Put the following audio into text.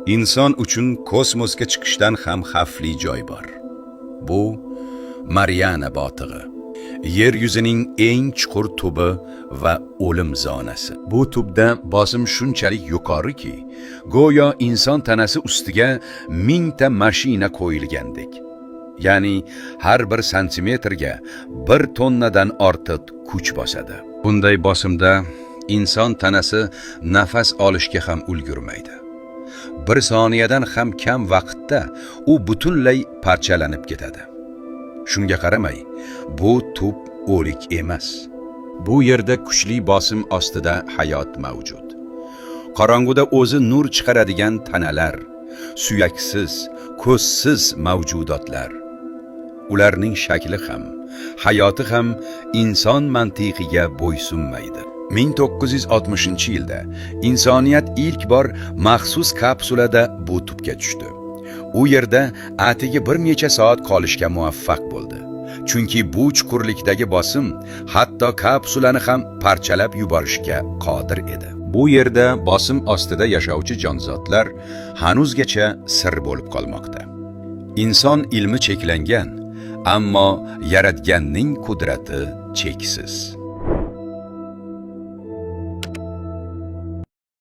inson uchun kosmosga chiqishdan ham xavfli joy bor. Bu Mariana botig'i. Yer yuzining eng chuqur tubi va o'lim zonasi. Bu tubda bosim shunchalik yuqoriki, go'yo inson tanasi ustiga 1000 ta mashina qo'yilgandek. Ya'ni har bir santimetrga 1 tonnadan ortiq kuch bosadi. Bunday bosimda inson tanasi nafas olishga ham ulgurmaydi. Bir soniyadan ham kam vaqtda u butunlay parchalanib ketadi. Shunga qaramay, bu tub o'lik emas. Bu yerda kuchli bosim ostida hayot mavjud. Qorong'uda o'zi nur chiqaradigan tanalar, suyaksiz, ko'zsiz mavjudotlar. Ularning shakli ham, hayoti ham inson mantiqiga bo'ysunmaydi. 1960-yilda insoniyat ilk bor maxsus kapsulada bu tubga tushdi. U yerda atigi bir necha soat qolishga muvaffaq bo'ldi. Chunki bu chuqurlikdagi bosim hatto kapsulani ham parchalab yuborishga qodir edi. Bu yerda bosim ostida yashovchi jonzotlar hanuzgacha sir bo'lib qolmoqda. Inson ilmi cheklangan, ammo yaratganning qudrati cheksiz.